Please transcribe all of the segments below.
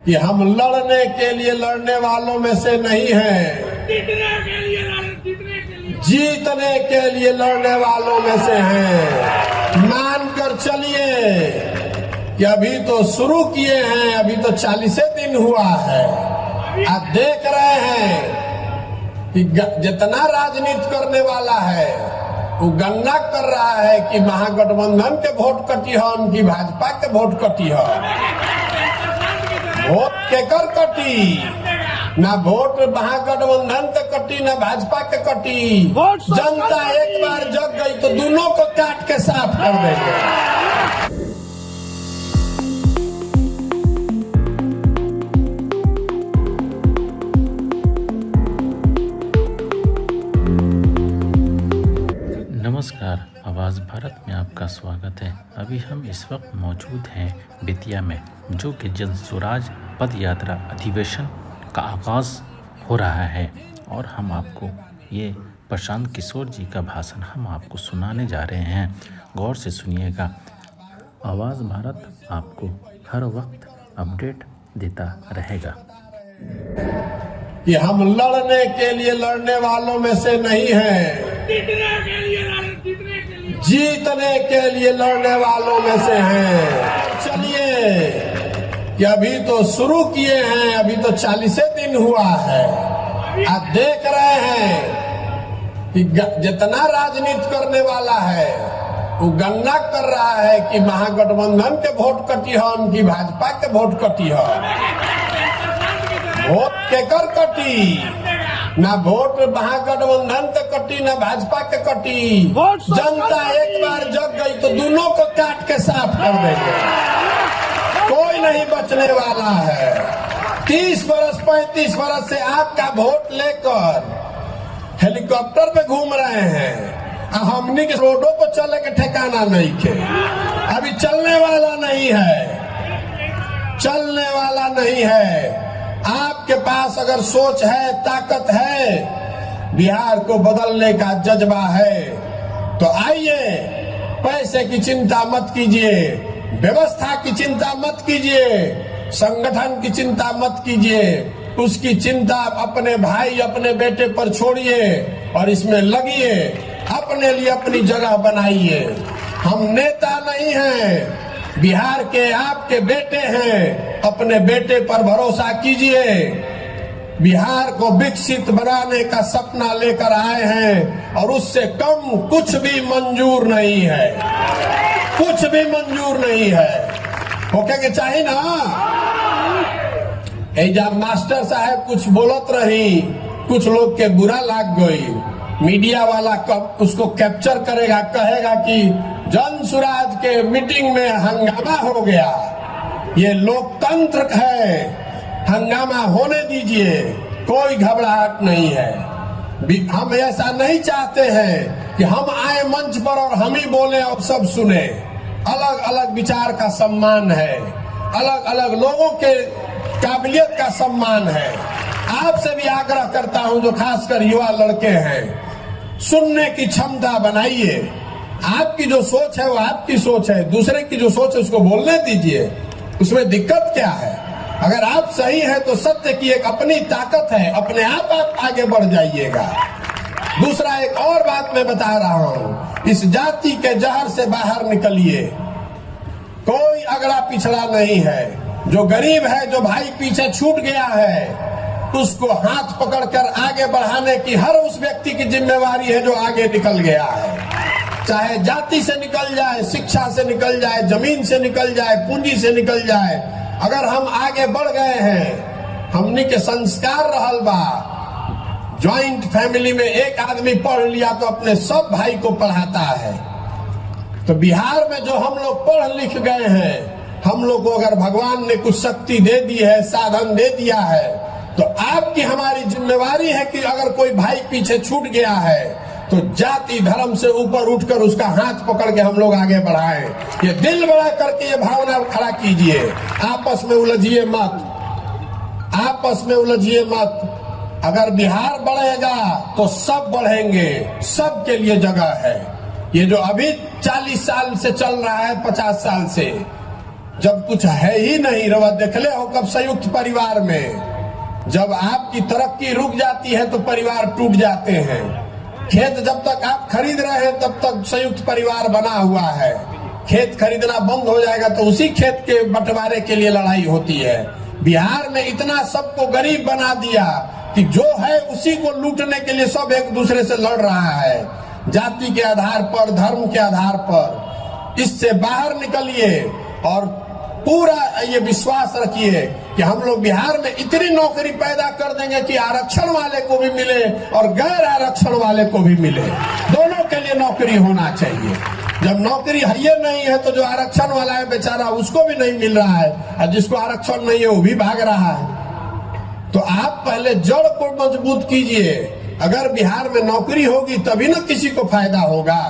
कि हम लड़ने के लिए लड़ने वालों में से नहीं हैं, जीतने के लिए लड़ने वालों में से हैं। मानकर चलिए कि अभी तो शुरू किए हैं, अभी तो 40 दिन हुआ है। आप देख रहे हैं कि जितना राजनीति करने वाला है वो गणना कर रहा है कि महागठबंधन के वोट कटी है, उनकी भाजपा के वोट कटी है। वोट केकर कटी? ना वोट महागठबंधन के कटी, ना भाजपा के कटी। जनता एक बार जग गई तो दोनों को काट के साफ कर देंगे। नमस्कार, आवाज़ भारत में आपका स्वागत है। अभी हम इस वक्त मौजूद हैं बेतिया में, जो कि जन स्वराज पद यात्रा अधिवेशन का आगाज़ हो रहा है और हम आपको ये प्रशांत किशोर जी का भाषण हम आपको सुनाने जा रहे हैं। गौर से सुनिएगा। आवाज़ भारत आपको हर वक्त अपडेट देता रहेगा। कि हम लड़ने के लिए लड़ने वालों में से नहीं हैं, जीतने के लिए लड़ने वालों में से हैं। चलिए कि अभी तो शुरू किए हैं, अभी तो 40 दिन हुआ है। आप देख रहे हैं कि जितना राजनीति करने वाला है वो गणना कर रहा है कि महागठबंधन के वोट कटी है, उनकी भाजपा के वोट कटी है। वोट केकर कटी? ना वोट महागठबंधन के कटी, ना भाजपा के कटी। जनता एक बार जग गई तो दोनों को काट के साफ कर देंगे। कोई नहीं बचने वाला है। 30 वर्ष 35 वर्ष से आपका वोट लेकर हेलीकॉप्टर पे घूम रहे हैं। हमनी के रोडों पर चले के ठिकाना नहीं के। अभी चलने वाला नहीं है, चलने वाला नहीं है। आपके पास अगर सोच है, ताकत है, बिहार को बदलने का जज्बा है तो आइए। पैसे की चिंता मत कीजिए, व्यवस्था की चिंता मत कीजिए, संगठन की चिंता मत कीजिए। उसकी चिंता अपने भाई, अपने बेटे पर छोड़िए और इसमें लगिए। अपने लिए अपनी जगह बनाइए। हम नेता नहीं हैं, बिहार के आपके बेटे हैं। अपने बेटे पर भरोसा कीजिए। बिहार को विकसित बनाने का सपना लेकर आए हैं और उससे कम कुछ भी मंजूर नहीं है, कुछ भी मंजूर नहीं है। होके के चाहिए ना। जब मास्टर साहब कुछ बोलत रही, कुछ लोग के बुरा लाग गई। मीडिया वाला कब उसको कैप्चर करेगा, कहेगा कि जन स्वराज के मीटिंग में हंगामा हो गया। ये लोकतंत्र है, हंगामा होने दीजिए, कोई घबराहट नहीं है। हम ऐसा नहीं चाहते हैं कि हम आए मंच पर और हम ही बोले और सब सुने। अलग अलग विचार का सम्मान है, अलग अलग लोगों के काबिलियत का सम्मान है। आपसे भी आग्रह करता हूं, जो खासकर युवा लड़के हैं, सुनने की क्षमता बनाइए। आपकी जो सोच है वो आपकी सोच है, दूसरे की जो सोच है उसको बोलने दीजिए। उसमें दिक्कत क्या है? अगर आप सही है तो सत्य की एक अपनी ताकत है, अपने आप आगे बढ़ जाइएगा। दूसरा एक और बात मैं बता रहा हूं, इस जाति के जहर से बाहर निकलिए। कोई अगड़ा पिछड़ा नहीं है। जो गरीब है, जो भाई पीछे छूट गया है, उसको हाथ पकड़कर आगे बढ़ाने की हर उस व्यक्ति की जिम्मेवारी है जो आगे निकल गया है। चाहे जाति से निकल जाए, शिक्षा से निकल जाए, जमीन से निकल जाए, पूंजी से निकल जाए, अगर हम आगे बढ़ गए हैं, हमनी के संस्कार रहल बा। ज्वाइंट फैमिली में एक आदमी पढ़ लिया तो अपने सब भाई को पढ़ाता है। तो बिहार में जो हम लोग पढ़ लिख गए हैं, हम लोग को अगर भगवान ने कुछ शक्ति दे दी है, साधन दे दिया है, तो आपकी हमारी जिम्मेवारी है कि अगर कोई भाई पीछे छूट गया है तो जाति धर्म से ऊपर उठकर उसका हाथ पकड़ के हम लोग आगे बढ़ाएं। ये दिल बड़ा करके ये भावना खड़ा कीजिए। आपस में उलझिए मत, आपस में उलझिए मत। अगर बिहार बढ़ेगा तो सब बढ़ेंगे, सबके लिए जगह है। ये जो अभी 40 साल से चल रहा है, 50 साल से, जब कुछ है ही नहीं, रवा देखले हो कब संयुक्त परिवार में जब आपकी तरक्की रुक जाती है तो परिवार टूट जाते हैं। खेत जब तक आप खरीद रहे हैं तब तक संयुक्त परिवार बना हुआ है, खेत खरीदना बंद हो जाएगा तो उसी खेत के बंटवारे के लिए लड़ाई होती है। बिहार में इतना सबको गरीब बना दिया कि जो है उसी को लूटने के लिए सब एक दूसरे से लड़ रहा है, जाति के आधार पर, धर्म के आधार पर। इससे बाहर निकलिए और पूरा ये विश्वास रखिए कि हम लोग बिहार में इतनी नौकरी पैदा कर देंगे कि आरक्षण वाले को भी मिले और गैर आरक्षण वाले को भी मिले, दोनों के लिए नौकरी होना चाहिए। जब नौकरी है नहीं है तो जो आरक्षण वाला है बेचारा उसको भी नहीं मिल रहा है, और जिसको आरक्षण नहीं है वो भी भाग रहा है। तो आप पहले जड़ को मजबूत कीजिए। अगर बिहार में नौकरी होगी तभी ना किसी को फायदा होगा।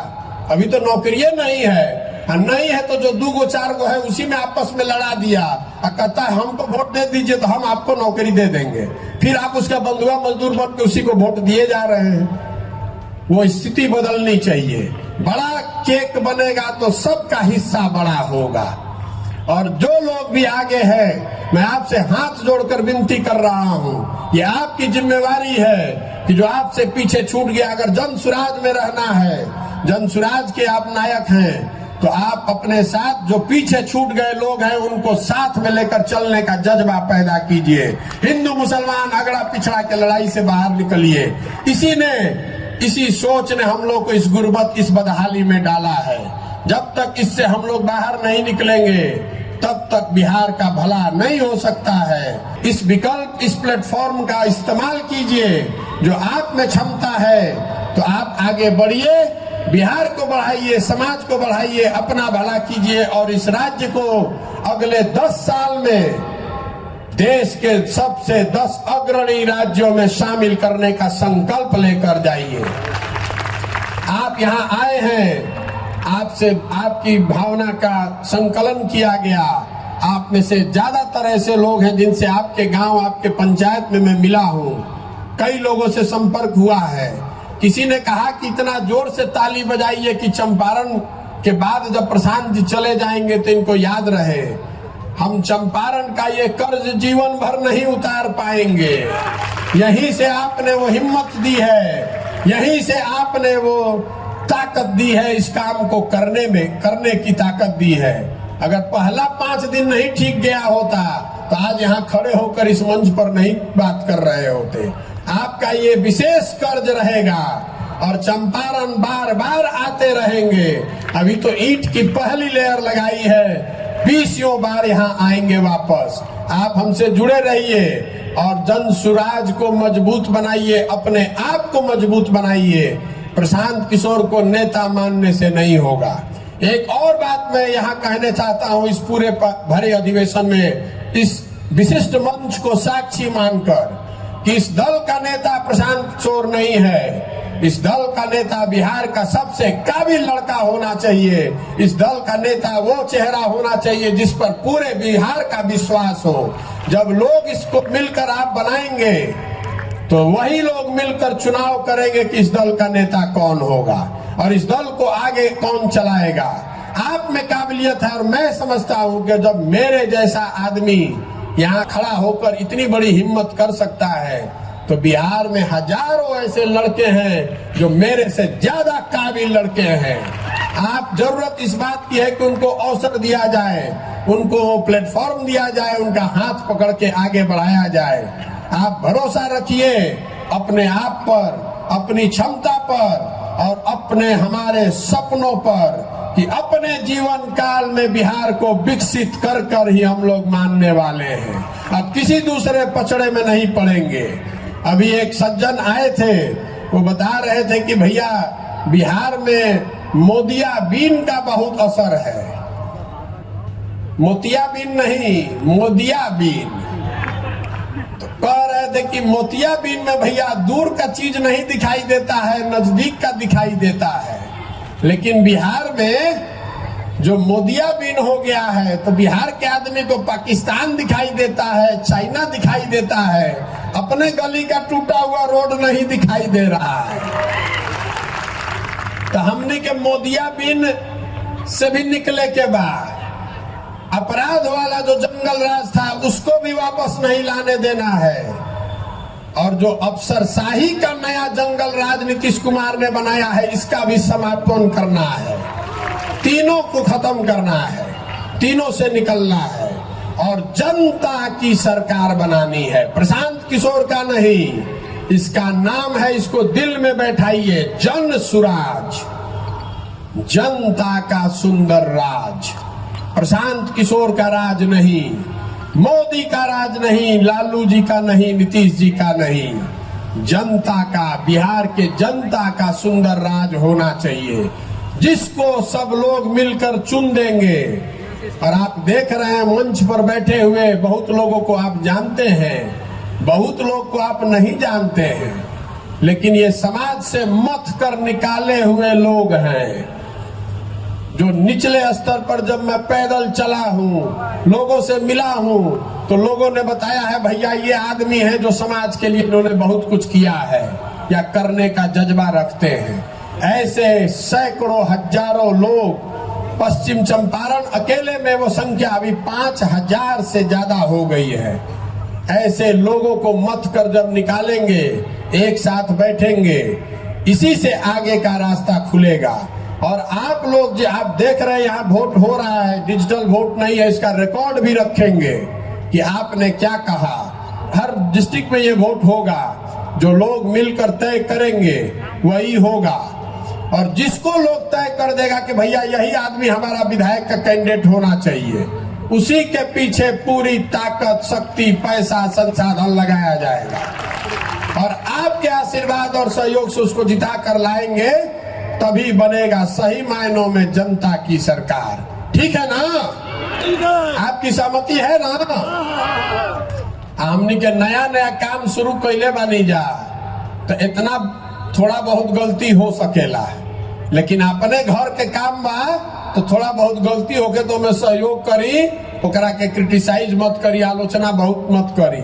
अभी तो नौकरी नहीं है, नहीं है तो जो 2 गो 4 गो है उसी में आपस में लड़ा दिया और कहता है हमको वोट दे दीजिए तो हम आपको नौकरी दे देंगे, फिर आप उसका बंधुआ मजदूर बन के उसी को वोट दिए जा रहे हैं। वो स्थिति बदलनी चाहिए। बड़ा केक बनेगा तो सबका हिस्सा बड़ा होगा। और जो लोग भी आगे हैं, मैं आपसे हाथ जोड़कर विनती कर रहा हूं, ये आपकी जिम्मेवारी है कि जो आपसे पीछे छूट गया, अगर जन सुराज में रहना है, जन सुराज के आप नायक हैं, तो आप अपने साथ जो पीछे छूट गए लोग हैं उनको साथ में लेकर चलने का जज्बा पैदा कीजिए। हिंदू मुसलमान अगड़ा पिछड़ा के लड़ाई से बाहर निकलिए। इसी सोच ने हम लोग को इस गुर्बत, इस बदहाली में डाला है। जब तक इससे हम लोग बाहर नहीं निकलेंगे तब तक बिहार का भला नहीं हो सकता है। इस विकल्प, इस प्लेटफॉर्म का इस्तेमाल कीजिए। जो आप में क्षमता है तो आप आगे बढ़िए, बिहार को बढ़ाइए, समाज को बढ़ाइए, अपना भला कीजिए और इस राज्य को अगले 10 साल में देश के सबसे 10 अग्रणी राज्यों में शामिल करने का संकल्प लेकर जाइए। आप यहाँ आए हैं, आपसे आपकी भावना का संकलन किया गया। आप में से ज्यादातर ऐसे लोग हैं जिनसे आपके गांव, आपके पंचायत में मैं मिला हूँ, कई लोगों से संपर्क हुआ है। किसी ने कहा कि इतना जोर से ताली बजाइए कि चंपारण के बाद जब प्रशांत जी चले जाएंगे तो इनको याद रहे। हम चंपारण का ये कर्ज जीवन भर नहीं उतार पाएंगे। यहीं से आपने वो हिम्मत दी है, यहीं से आपने वो ताकत दी है, इस काम को करने की ताकत दी है। अगर पहला 5 दिन नहीं ठीक गया होता तो आज यहाँ खड़े होकर इस मंच पर नहीं बात कर रहे होते। आपका ये विशेष कर्ज रहेगा और चंपारण बार बार आते रहेंगे। अभी तो ईंट की पहली लेयर लगाई है, 20 बार यहाँ आएंगे वापस। आप हमसे जुड़े रहिए और जन सुराज को मजबूत बनाइए, अपने आप को मजबूत बनाइए। प्रशांत किशोर को नेता मानने से नहीं होगा। एक और बात मैं यहाँ कहना चाहता हूँ, इस पूरे भरे अधिवेशन में इस विशिष्ट मंच को साक्षी मानकर कि इस दल का नेता प्रशांत किशोर नहीं है। इस दल का नेता बिहार का सबसे काबिल लड़का होना चाहिए। इस दल का नेता वो चेहरा होना चाहिए जिस पर पूरे बिहार का विश्वास हो। जब लोग इसको मिलकर आप बनाएंगे तो वही लोग मिलकर चुनाव करेंगे कि इस दल का नेता कौन होगा और इस दल को आगे कौन चलाएगा। आप में काबिलियत है और मैं समझता हूं कि जब मेरे जैसा आदमी यहाँ खड़ा होकर इतनी बड़ी हिम्मत कर सकता है तो बिहार में हजारों ऐसे लड़के हैं जो मेरे से ज्यादा काबिल लड़के हैं। आप जरूरत इस बात की है कि उनको अवसर दिया जाए, उनको प्लेटफॉर्म दिया जाए, उनका हाथ पकड़ के आगे बढ़ाया जाए। आप भरोसा रखिए अपने आप पर, अपनी क्षमता पर और अपने हमारे सपनों पर कि अपने जीवन काल में बिहार को विकसित कर कर ही हम लोग मानने वाले हैं। अब किसी दूसरे पचड़े में नहीं पड़ेंगे। अभी एक सज्जन आए थे, वो बता रहे थे कि भैया बिहार में मोदियाबीन का बहुत असर है। मोतियाबीन नहीं, मोदियाबीन। तो कह रहे थे कि मोतियाबीन में भैया दूर का चीज नहीं दिखाई देता है, नजदीक का दिखाई देता है। लेकिन बिहार में जो मोदियाबीन हो गया है तो बिहार के आदमी को पाकिस्तान दिखाई देता है, चाइना दिखाई देता है, अपने गली का टूटा हुआ रोड नहीं दिखाई दे रहा है। तो हमने के मोदियाबीन से भी निकले के बाद अपराध वाला जो जंगल राज था उसको भी वापस नहीं लाने देना है, और जो अफसरशाही का नया जंगल राज नीतीश कुमार ने बनाया है इसका भी समापन करना है। तीनों को खत्म करना है, तीनों से निकलना है और जनता की सरकार बनानी है, प्रशांत किशोर का नहीं। इसका नाम है, इसको दिल में बैठाइए, जन सुराज, जनता का सुंदर राज। प्रशांत किशोर का राज नहीं, मोदी का राज नहीं, लालू जी का नहीं, नीतीश जी का नहीं, जनता का, बिहार के जनता का सुंदर राज होना चाहिए, जिसको सब लोग मिलकर चुन देंगे। और आप देख रहे हैं मंच पर बैठे हुए बहुत लोगों को आप जानते हैं, बहुत लोग को आप नहीं जानते हैं, लेकिन ये समाज से मथ कर निकाले हुए लोग हैं। जो निचले स्तर पर जब मैं पैदल चला हूँ, लोगों से मिला हूँ, तो लोगों ने बताया है भैया ये आदमी है जो समाज के लिए इन्होंने बहुत कुछ किया है या करने का जज्बा रखते हैं। ऐसे सैकड़ों हजारों लोग, पश्चिम चंपारण अकेले में वो संख्या अभी 5000 से ज्यादा हो गई है। ऐसे लोगों को मत कर जब निकालेंगे, एक साथ बैठेंगे, इसी से आगे का रास्ता खुलेगा। और आप लोग जो आप देख रहे हैं यहाँ वोट हो रहा है, डिजिटल वोट नहीं है, इसका रिकॉर्ड भी रखेंगे कि आपने क्या कहा। हर डिस्ट्रिक्ट में ये वोट होगा, जो लोग मिलकर तय करेंगे वही होगा। और जिसको लोग तय कर देगा कि भैया यही आदमी हमारा विधायक का कैंडिडेट होना चाहिए, उसी के पीछे पूरी ताकत, शक्ति, पैसा, संसाधन लगाया जाएगा। और आपके आशीर्वाद और सहयोग से उसको जिता कर लाएंगे, तभी बनेगा सही मायनों में जनता की सरकार। ठीक है ना? आपकी सहमति है ना? हमनी के नया नया काम शुरू कैले बानी जा, तो इतना थोड़ा बहुत गलती हो सकेला, लेकिन अपने घर के काम बा तो थोड़ा बहुत गलती होके तो मैं सहयोग करी, ओकरा के क्रिटिसाइज मत करी, आलोचना बहुत मत करी।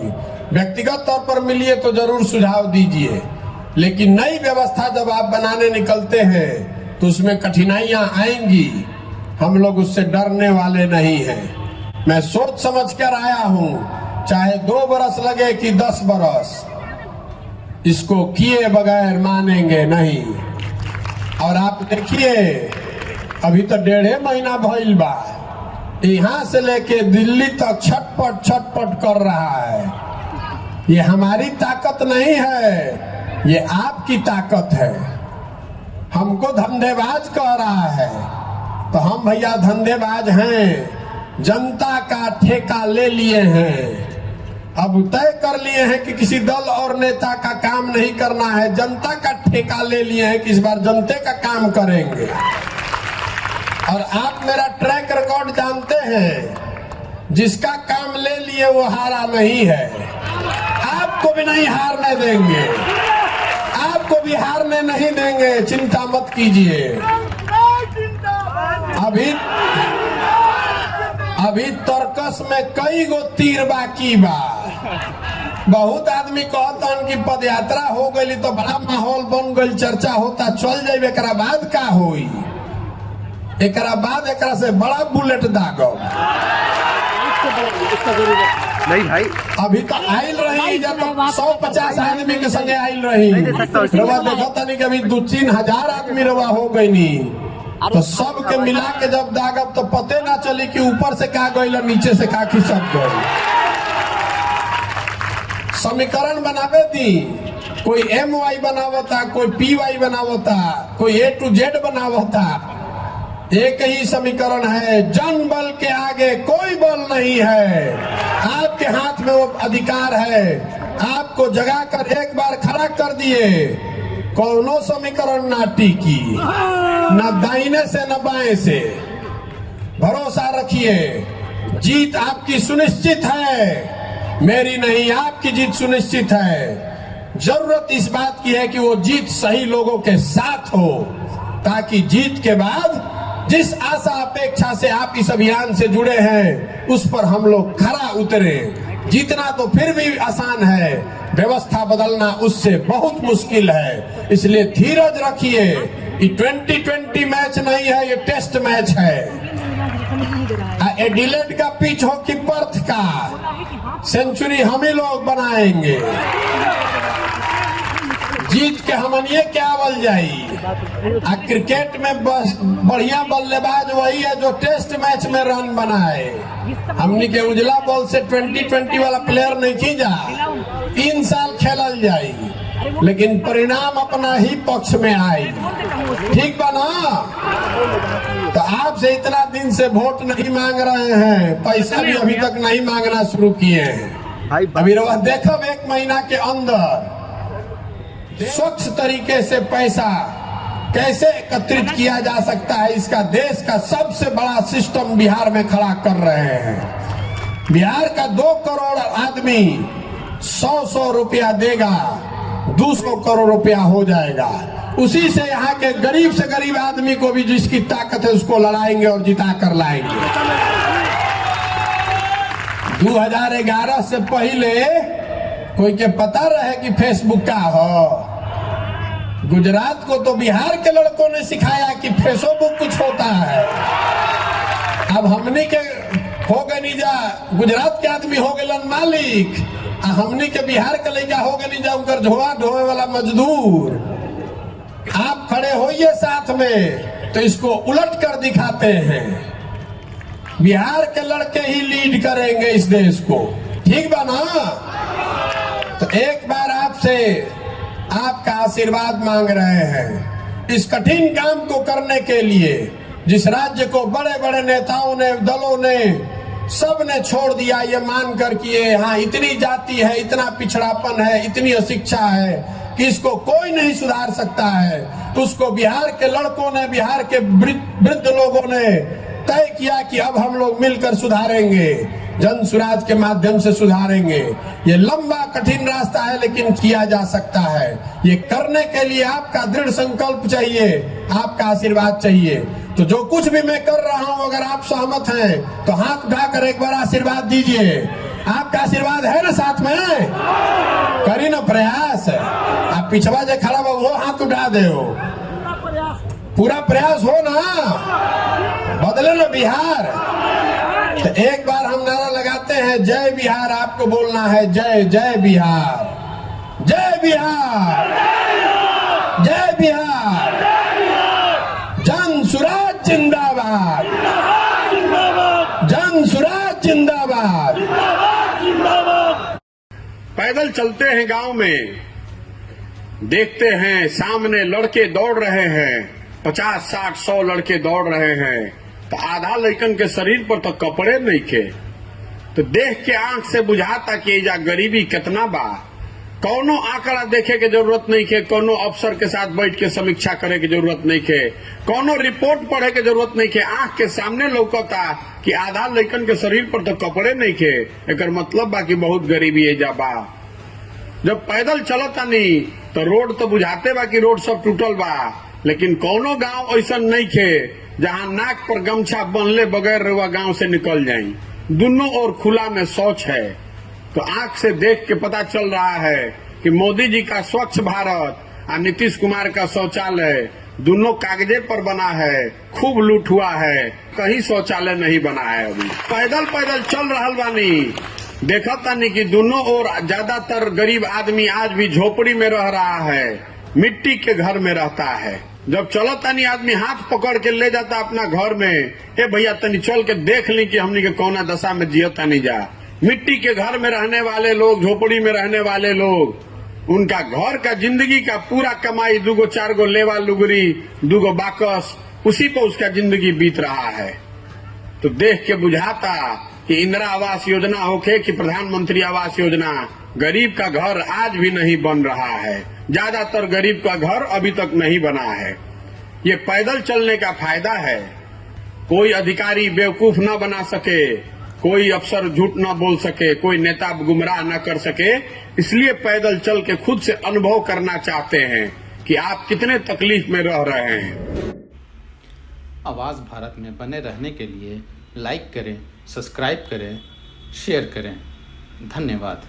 व्यक्तिगत तौर पर मिलिए तो जरूर सुझाव दीजिए, लेकिन नई व्यवस्था जब आप बनाने निकलते हैं तो उसमें कठिनाइयां आएंगी। हम लोग उससे डरने वाले नहीं हैं। मैं सोच समझ कर आया हूं, चाहे 2 बरस लगे कि 10 बरस, इसको किए बगैर मानेंगे नहीं। और आप देखिए अभी तो 1.5 महीना भइल बा, यहाँ से लेके दिल्ली तक छटपट छटपट कर रहा है। ये हमारी ताकत नहीं है, ये आपकी ताकत है। हमको धंधेबाज कह रहा है, तो हम भैया धंधेबाज हैं, जनता का ठेका ले लिए हैं। अब तय कर लिए हैं कि किसी दल और नेता का काम नहीं करना है, जनता का ठेका ले लिए हैं कि इस बार जनता का काम करेंगे। और आप मेरा ट्रैक रिकॉर्ड जानते हैं, जिसका काम ले लिए वो हारा नहीं है। आपको भी नहीं हारने देंगे, आपको भी हारने नहीं देंगे, चिंता मत कीजिए। अभी तर्कस में कई गो तीर बाकी बा। बहुत आदमी कहता कि पद यात्रा हो गई तो बड़ा माहौल बन गई, चर्चा होता, चल जाए, एकरा बाद का होई, एकरा बाद एकरा से बड़ा बुलेट दागब। नहीं भाई, अभी तो आयल रही, जब 150 आदमी के संगे आयल रही, रवा देखा था नहीं कि अभी 2-3 हजार आदमी रवा हो गई नी, तो सब के मिला के जब दागब तो पते ना चली कि ऊपर से का गई और नीचे से का खिसक गई। समीकरण बनावे दी, कोई MY बनावता, कोई PY बनावता, कोई A to Z बनावता। एक ही समीकरण है, जन बल के आगे कोई बल नहीं है। आपके हाथ में वो अधिकार है, आपको जगा कर एक बार खड़ा कर दिए, कौनो समीकरण ना टिकी, न दाहिने से न बाएं से। भरोसा रखिए, जीत आपकी सुनिश्चित है, मेरी नहीं, आपकी जीत सुनिश्चित है। जरूरत इस बात की है कि वो जीत सही लोगों के साथ हो, ताकि जीत के बाद जिस आशा अपेक्षा से आप इस अभियान से जुड़े हैं उस पर हम लोग खरा उतरे। जीतना तो फिर भी आसान है, व्यवस्था बदलना उससे बहुत मुश्किल है। इसलिए धीरज रखिए, ये 2020 मैच नहीं है, ये टेस्ट मैच है। एडिलेड का पिच हो कि पर्थ का, सेंचुरी हम ही लोग बनाएंगे। जीत के हमनिए क्या बल जाई। क्रिकेट में बस बढ़िया बल्लेबाज वही है जो टेस्ट मैच में रन बनाए। हमनी के उजला बॉल से 2020 वाला प्लेयर नहीं खींचा, 3 साल खेलल जाई, लेकिन परिणाम अपना ही पक्ष में आई। ठीक बा ना? तो आपसे इतना दिन से वोट नहीं मांग रहे हैं, पैसा भी अभी तक नहीं मांगना शुरू किए हैं। अभी रवा देखो 1 महीना के अंदर स्वच्छ तरीके से पैसा कैसे एकत्रित किया जा सकता है, इसका देश का सबसे बड़ा सिस्टम बिहार में खड़ा कर रहे हैं। बिहार का 2 करोड़ आदमी 100 रुपया देगा, 200 करोड़ रुपया हो जाएगा। उसी से यहाँ के गरीब से गरीब आदमी को भी जिसकी ताकत है उसको लड़ाएंगे और जिता कर लाएंगे। 2011 से पहले कोई के पता रहे कि फेसबुक का हो। गुजरात को तो बिहार के लड़कों ने सिखाया कि फेसबुक कुछ होता है। अब हमने के हो गए नीजा, गुजरात के आदमी हो गए मालिक, हमने के बिहार के लड़का हो गए नीजा उनकर झोला ढोए वाला मजदूर। आप खड़े होइए साथ में तो इसको उलट कर दिखाते हैं। बिहार के लड़के ही लीड करेंगे इस देश को। ठीक बा ना? तो एक बार आपसे आपका आशीर्वाद मांग रहे हैं इस कठिन काम को करने के लिए, जिस राज्य को बड़े बड़े नेताओं ने, दलों ने, सब ने छोड़ दिया ये मानकर कि ये यहाँ इतनी जाति है, इतना पिछड़ापन है, इतनी अशिक्षा है कि इसको कोई नहीं सुधार सकता है। उसको बिहार के लड़कों ने, बिहार के वृद्ध लोगों ने तय किया कि अब हम लोग मिलकर सुधारेंगे, जन सुराज के माध्यम से सुधारेंगे। ये लंबा कठिन रास्ता है लेकिन किया जा सकता है। ये करने के लिए आपका दृढ़ संकल्प चाहिए, आपका आशीर्वाद चाहिए। तो जो कुछ भी मैं कर रहा हूं, अगर आप सहमत हैं तो हाथ उठाकर एक बार आशीर्वाद दीजिए। आपका आशीर्वाद है ना साथ में? करी ना प्रयास। आप पिछवा जो खड़ा हो वो हाथ उठा दे, पूरा प्रयास हो ना, बदले ना बिहार। तो एक बार हम नारा लगाते हैं, जय बिहार। आपको बोलना है जय जय बिहार, जय बिहार, जय बिहार, जन सुराज जिंदाबाद, जन सुराज जिंदाबाद। पैदल चलते हैं गांव में, देखते हैं सामने लड़के दौड़ रहे हैं, 50, 60, 100 लड़के दौड़ रहे हैं। तो आधा लड़कन के शरीर पर तो कपड़े नहीं थे। तो देख के आंख से बुझाता कि एजा गरीबी कितना बा। कौनो आंकड़ा देखे के जरूरत नहीं है, कौनो अफसर के साथ बैठ के समीक्षा करे के जरूरत नहीं है, कौनो रिपोर्ट पढ़े के जरूरत नहीं है। आंख के सामने लौकता कि आधा लड़कन के शरीर पर तो कपड़े नहीं थे। एकर मतलब बा कि बहुत गरीबी एजा बा। जब पैदल चलता नहीं तो रोड तो बुझाते बा कि रोड सब टूटल बा, लेकिन कौनो गांव ऐसा नहीं थे जहां नाक पर गमछा बंधले बगैर रुआ गांव से निकल जाए। दोनों ओर खुला में शौच है। तो आंख से देख के पता चल रहा है कि मोदी जी का स्वच्छ भारत और नीतीश कुमार का शौचालय दोनों कागजे पर बना है, खूब लूट हुआ है, कहीं शौचालय नहीं बना है। अभी पैदल पैदल चल रहा बानी, देखा तानी कि दोनों ओर ज्यादातर गरीब आदमी आज भी झोपड़ी में रह रहा है, मिट्टी के घर में रहता है। जब चलो तनी आदमी हाथ पकड़ के ले जाता अपना घर में, ए भैया तनी चल के देख ली कि हमनी के कौना दशा में जियो तनी जा। मिट्टी के घर में रहने वाले लोग, झोपड़ी में रहने वाले लोग, उनका घर का जिंदगी का पूरा कमाई 2 4 लेवा लुगरी, 2 बाकस, उसी पर उसका जिंदगी बीत रहा है। तो देख के बुझाता कि इंदिरा आवास योजना होके कि प्रधानमंत्री आवास योजना, गरीब का घर आज भी नहीं बन रहा है। ज्यादातर गरीब का घर अभी तक नहीं बना है। ये पैदल चलने का फायदा है। कोई अधिकारी बेवकूफ न बना सके, कोई अफसर झूठ न बोल सके, कोई नेता गुमराह न कर सके। इसलिए पैदल चल के खुद से अनुभव करना चाहते हैं कि आप कितने तकलीफ में रह रहे हैं। आवाज़ भारत में बने रहने के लिए लाइक करें, सब्सक्राइब करें, शेयर करें। धन्यवाद।